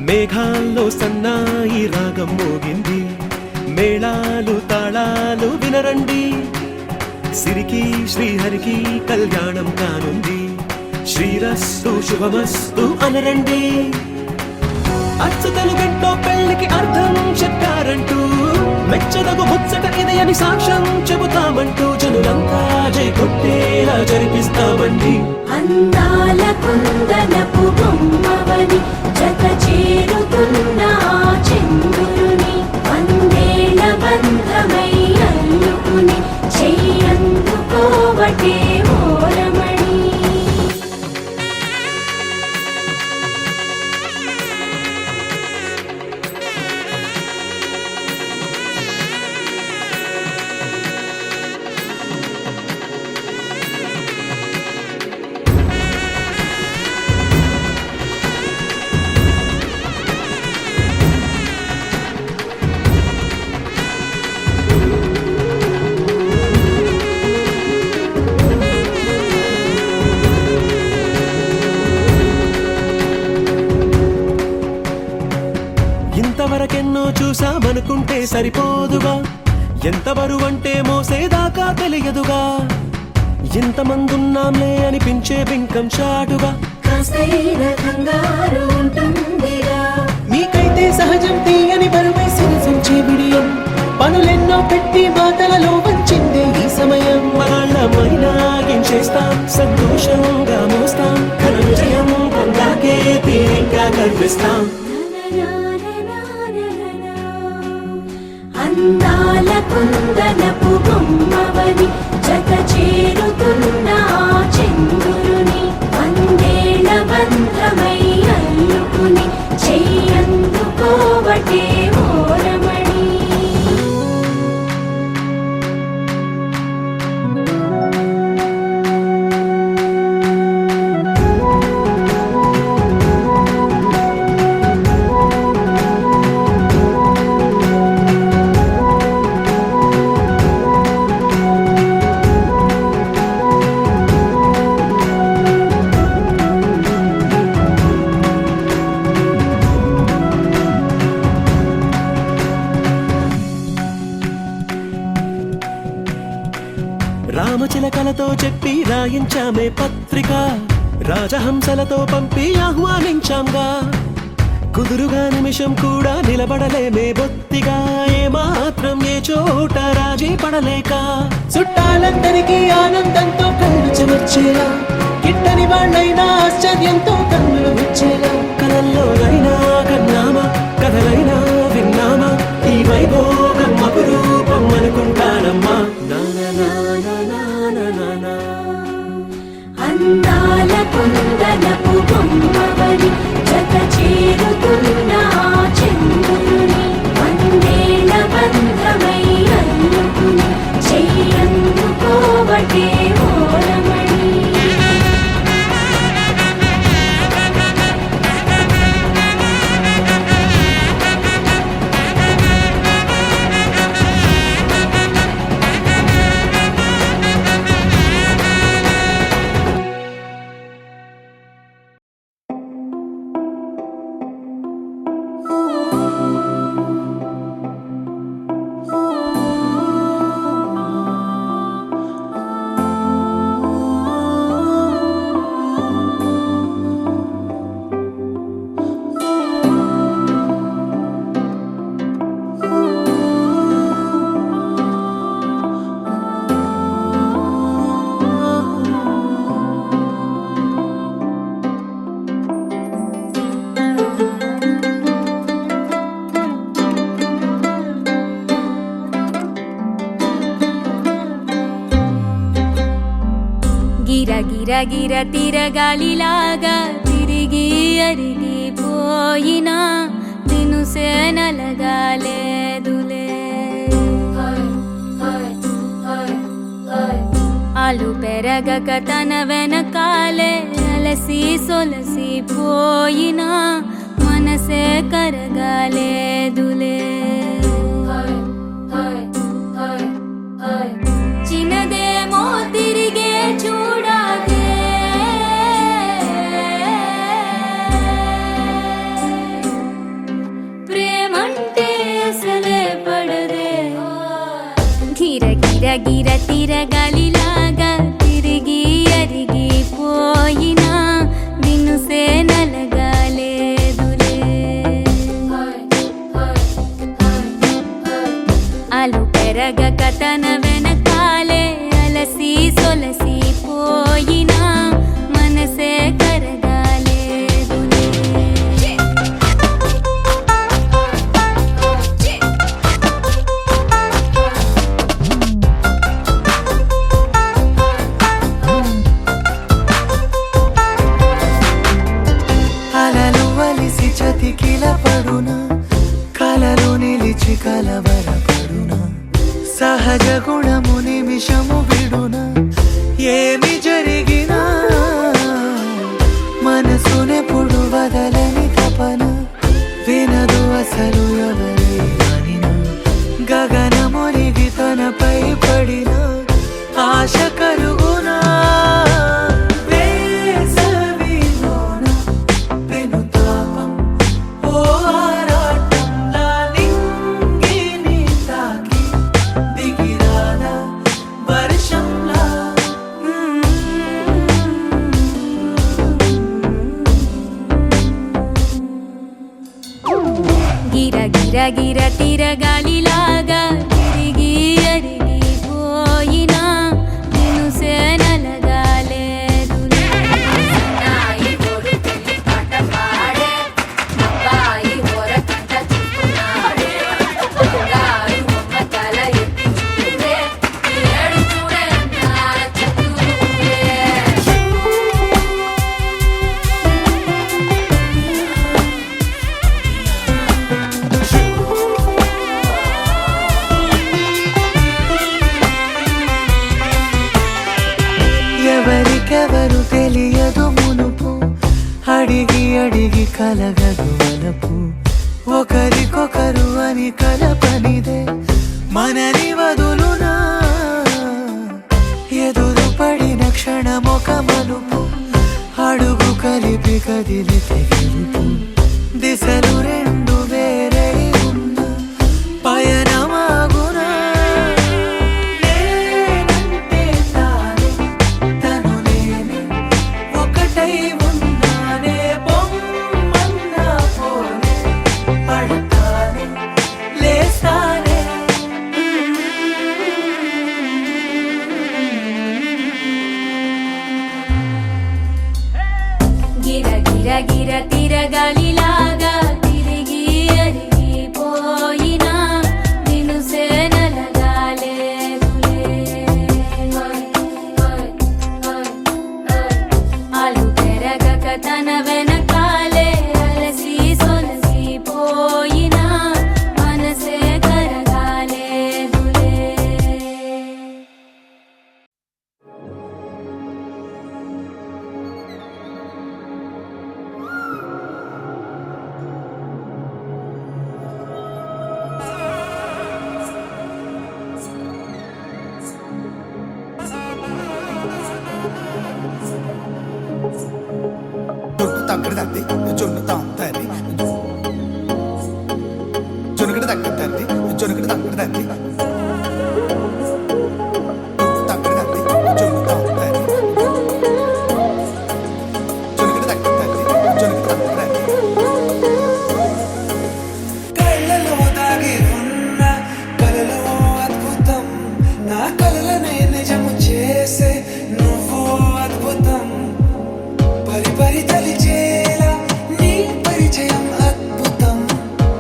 మేఘాల్లో సన్నాయి రాగం మోగింది, మేళాలు తాళాలు వినరండి, సిరికి శ్రీహరికి కళ్యాణం కానుంది, శ్రీరస్తు శుభమస్తు అనరండి. అచ్చతలు గంటో పెళ్లికి అర్థం చెప్పారంటూ, మెచ్చదగు ముచ్చట ఇది అని సాక్ష్యం చెబుతామంటూ, జనులంతా జై కొట్టేలా జరిపిస్తామండి. అందాల కుందనపు బొమ్మవని జత చేరుతున్న చంద్రుని, వందేళ్ల బంధమై అల్లుకుని చెయ్యందుకోవటే ఓరమణి. ఇంతవరకెన్నో చూసామనుకుంటే సరిపోదుగా, ఎంత బరువంటే మోసేదాకా తెలియదుగా, ఇంతమందున్నాంలే అనిపించే బింకం చాటుగా, కాస్తైన కంగారు ఉంటుందిగా. మీకైతే సహజం తీయని బరువై సిరిసంచే బిడియం, పనులెన్నో పెట్టి మాటలలో వంచిందే ఈ సమయం. మనాళ్ళమైనా ఏం చేస్తాం, సంతోషంగా మోస్తాం, ఘన విజయం పొందాకే తీరిగ్గా కనిపిస్తాం. అందాల కుందనపు బొమ్మవని జత చేరుతున్న చంద్రుని, వందేళ్ల బంధమై అల్లుకుని చెయ్యందుకోవటే ఓరమణి. రామచిలకలతో చెప్పి రాయించామే పత్రిక, రాజహంసలతో పంపి ఆహ్వానించాంగా, కుదురుగా నిమిషం కూడా నిలబడలేమే బొత్తిగా, ఏ మాత్రం ఏ చోట రాజీ పడలేక, చుట్టాలందరికీ ఆనందంతో కళ్ళు చెమర్చేలా, కిట్టని వాళ్ళైనా ఆశ్చర్యంతో కన్నులు వచ్చేలా, కలల్లోనైనా కన్నామా, కథలైనా విన్నామా, ఈ వైభోగం అపురూపం అనుకుంటానమ్మా. అందాల కుందనపు బొమ్మవని జత చేరుతున్న చంద్రుని, వందేళ్ల బంధమై అల్లుకుని చెయ్యందుకోవటే ఓరమణి. గిరగిర తిరగాలిలాగా తిరిగి అరిగిపోయినా దినుసేనలగా లేదులే. ఆలు పెరగక తన వెనకాలే అలసి సొలసి పోయినా మనసే మనసే కరగాలేదులే చిన్నదేమో తిరిగే చూడాదే ప్రేమంటే అసలే పడదే గిర గిర గిర తిరగాలిలాగా తిరిగి అరిగిపోయినా దినుసే నలగాలేదులే అలు పెరగక తన వెనకాలే అలసి సొలసి పోయినా మనసే కరగాలేదులే అలలు వలిసి చతికిల పడునా కలలు నిలిచి కలవరపడునా సహజ గుణము నిమిషము విడునా ఏమి జరిగినా మనసునెప్పుడు వదలని తపన వినదు అసలు ఎవరే అనినా గగనమొలిగి తనపై పడిన ఆశ కలుగునా వేసవిలోన పెనుతాపం ఓ ఆరాటంలా నింగిని తాకి దిగిరాదా వర్షంలా గిర గిర గిర తిరగాలిలాగా తిరిగి అరిగిపోయినా దినుసే నలగాలేదులే ఎవరికెవరు తెలియదు మునుపు అడిగి అడిగి కలగదు వలపు ఒకరికొకరు అని కలపనిదే మనని వదులునా ఎదురు పడిన క్షణమొక మలుపు అడుగు కలిపి కదిలితే గెలుపు దిశలు రెండు వేరే ఉన్న పయనమాగునా నేనంటే తానే తను నేనే ఒకటై ఉన్నానే బొమ్మన్నా పోనే పడతానే లేస్తానే గిర గిర గిర తిరగాలిలాగా తిరిగి అరిగిపోయినా దినుసే నలగాలేదులే అలు పెరగక తన వెనకాలే అలసి సొలసి పోయినా మనసే కరగాలేదులే జొన్ను తగ్గడదండి జొన్ను తాగుతాది జొనుగడ తగ్గదండి జొనుగడ తగ్గడదండి తగ్గడదండి జొన్ను తాగుతాది జొనుగడ తగ్గదండి జొనుగడ తగ్గదండి కళ్ళలో దాగి ఉన్న కలలో అద్భుతం నా కలలనే నిజము చేసే నువ్వు అద్భుతం పరి పరి తలిచేలా నీ పరిచయం అద్భుతం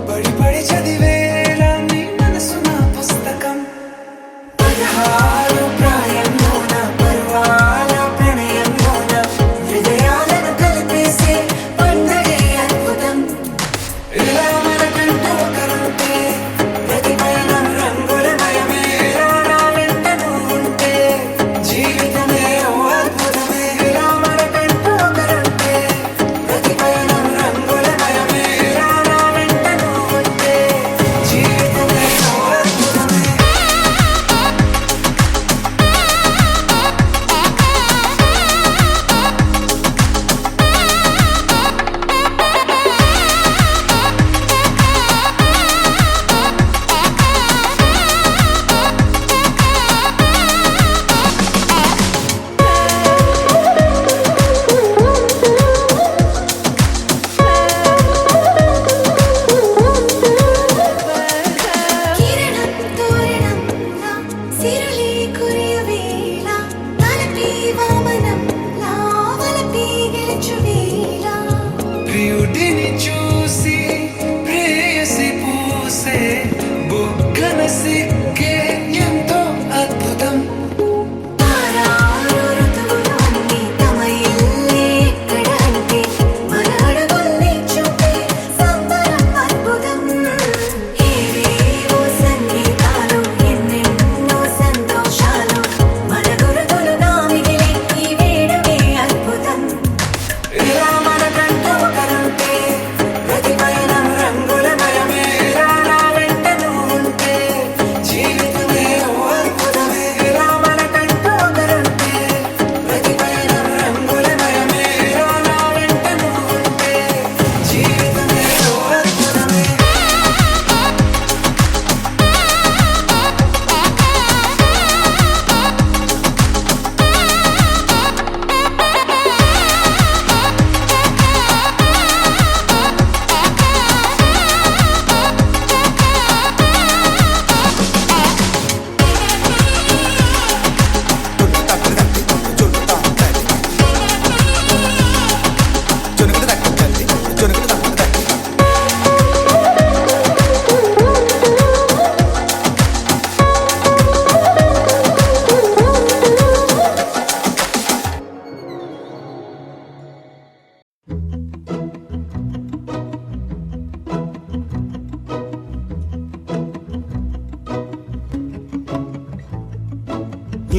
పడి పడి చదివేలా నీ మనసు నా పుస్తకం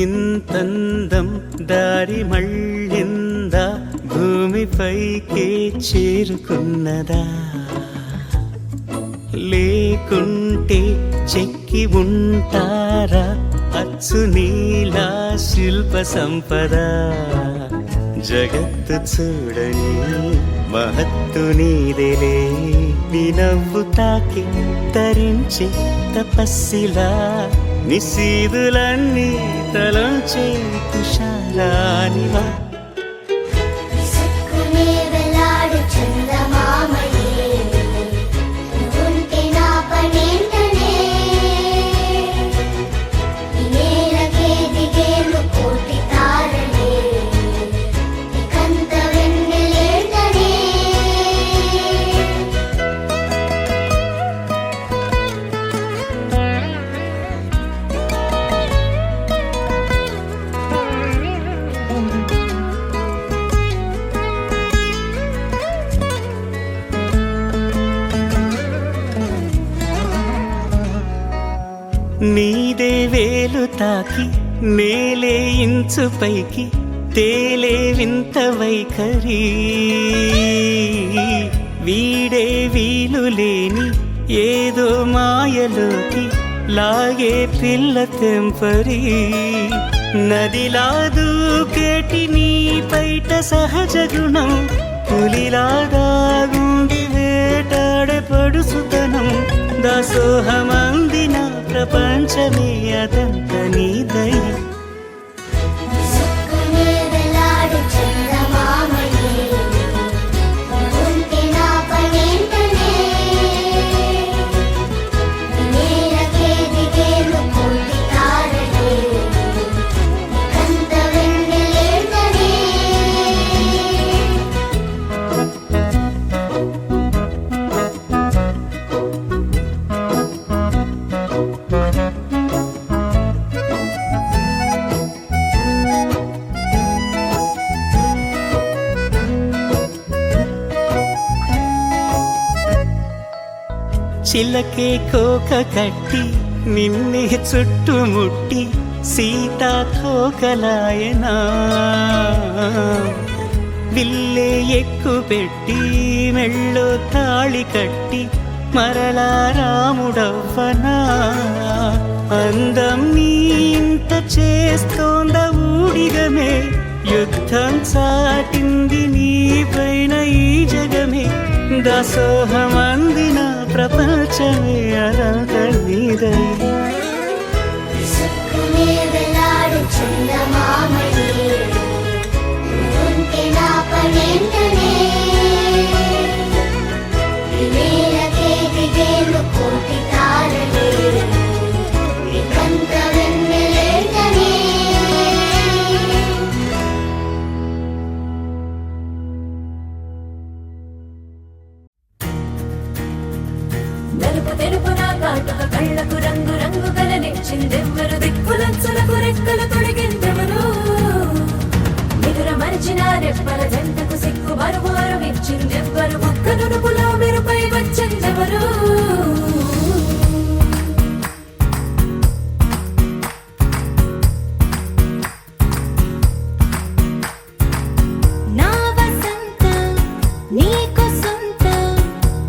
ఇంతందం దారి మళ్ళిందా భూమిపైకే చేరుకున్నదా లేకుంటే చెక్కి ఉంటారా అచ్చు నీలా శిల్ప సంపద జగత్తు చూడని మహత్తు నీదేలే నీ నవ్వు తాకి తరించే తపస్సిలా నిశీదులన్నీ తలంచే తుషారానివా విసుక్కునే వెలాడు చందమామయే నువ్వుంటే నా పనేంటనే ఈ నేలకే దిగేను కోటి తారలే ఇకంత వెన్నెలేంటనే నీదే వేలు తాకి నేలే ఇంచు పైకి తేలే వింత వైఖరి వీడే వీలు లేని ఏదో మాయలోకి లాగే పిల్ల తెంపరి నదిలా దూకేటి నీ పైట సహజ గుణం పులిలాదాగుండి వేటాడే పడుసుతనం దాసోహమందిన ప్రపంచమే అదంత నీదై విసుక్కునే వెలాడు చందమామయే నువ్వుంటే నా పనేంటనే ఈ నేలకే దిగేను కోటి తారలే ఇకంత వెన్నెలేంటనే చిలకే కోక కట్టి నిన్నే చుట్టుముట్టి సీతాకోకలాయనా విల్లే ఎక్కు పెట్టి మెళ్ళో తాళి కట్టి మరలా రాముడవ్వనా అందం నీ ఇంత చేస్తోంద ఊడిగమే యుద్ధం చాటింది నీ పైన ఈ జగమే దాసోహమందిన ప్రపంచమే అనంత నీదై విసుక్కునే వెలాడు చందమామయే నువ్వుంటే నా పనేంటనే ఈ నేలకే దిగేను కోటి తారలే ఇకంత వెన్నెలేంటనే నలుపు తెలుపున కాటుక కళ్ళకు రంగు రంగు కలనిచ్చిందెవ్వరు దిక్కులంచులకు రెక్కలు తొడిగిందెవరు నిదుర మరిచిన రెప్పల జంటకు సిగ్గు బరువు అరువిచ్చిందెవ్వరు ఒక్క నునుపులో మెరుపై వచ్చిందెవరు నా వసంతం నీకు సొంతం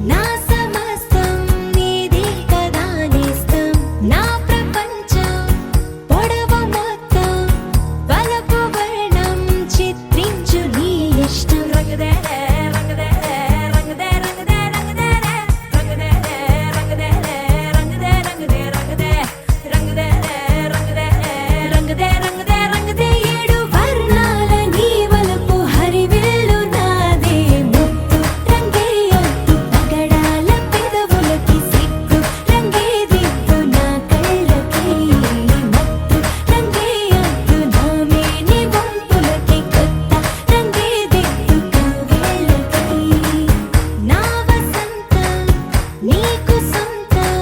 నా సమస్తం నీదే కదా నేస్తం నా ప్రపంచం పొడవు మొత్తం వలపు వర్ణం చిత్రించు నీ ఇష్టం రంగదే రంగదే రంగదే రంగదే రంగదే రంగదే రంగదే రంగదే రంగదే రంగదే రంగదే రంగదే రంగదే రంగదే రంగదే ఏడు వర్ణాల నీ వలపు హరివిల్లు నాదే ముత్తు రంగే ఒత్తు పగడాల పెదవులకి సిగ్గు రంగే దిద్దు నా కళ్ళకి మత్తు రంగే ఒత్తు నా మేని వంపులకి కొత్త రంగే దిద్దు కవ్వేళ్ళకి నా వసంతం నీకు సొంతం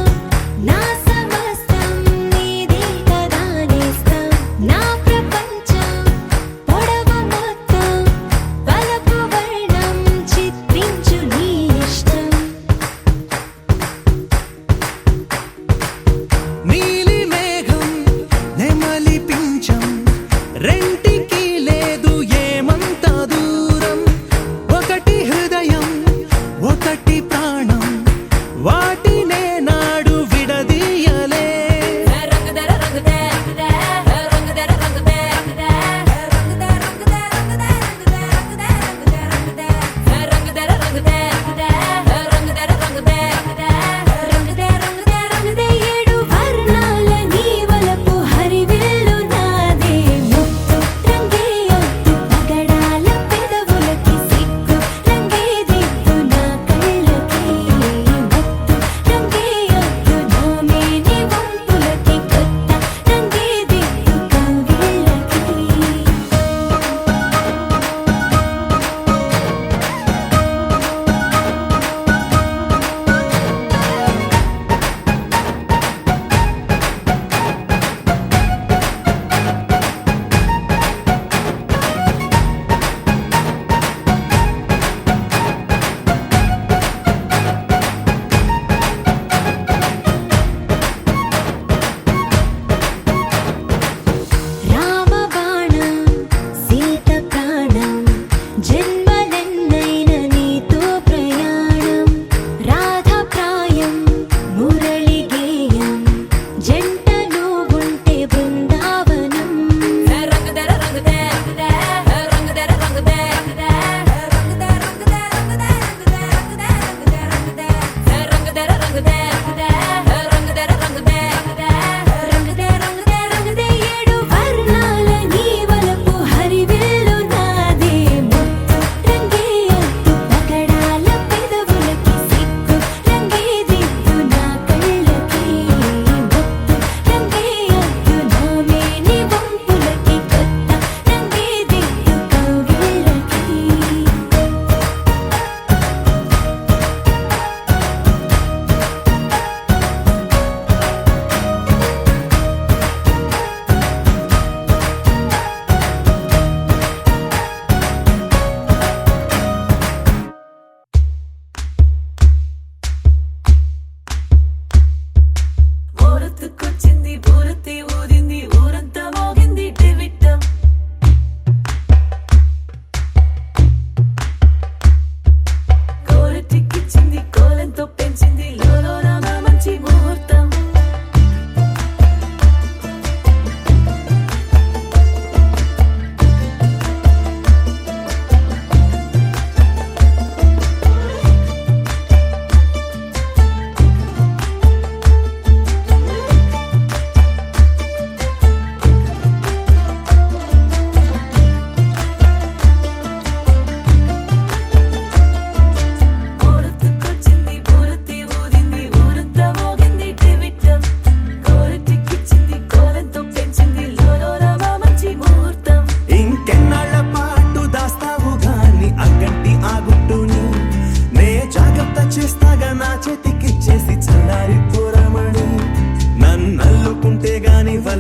నా సమస్తం నీదే కదా నేస్తం నా ప్రపంచం పొడవు మొత్తం వలపు వర్ణం చిత్రించు నీ ఇష్టం నీలి మేఘం నెమలి పించం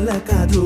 వల్ల కాదు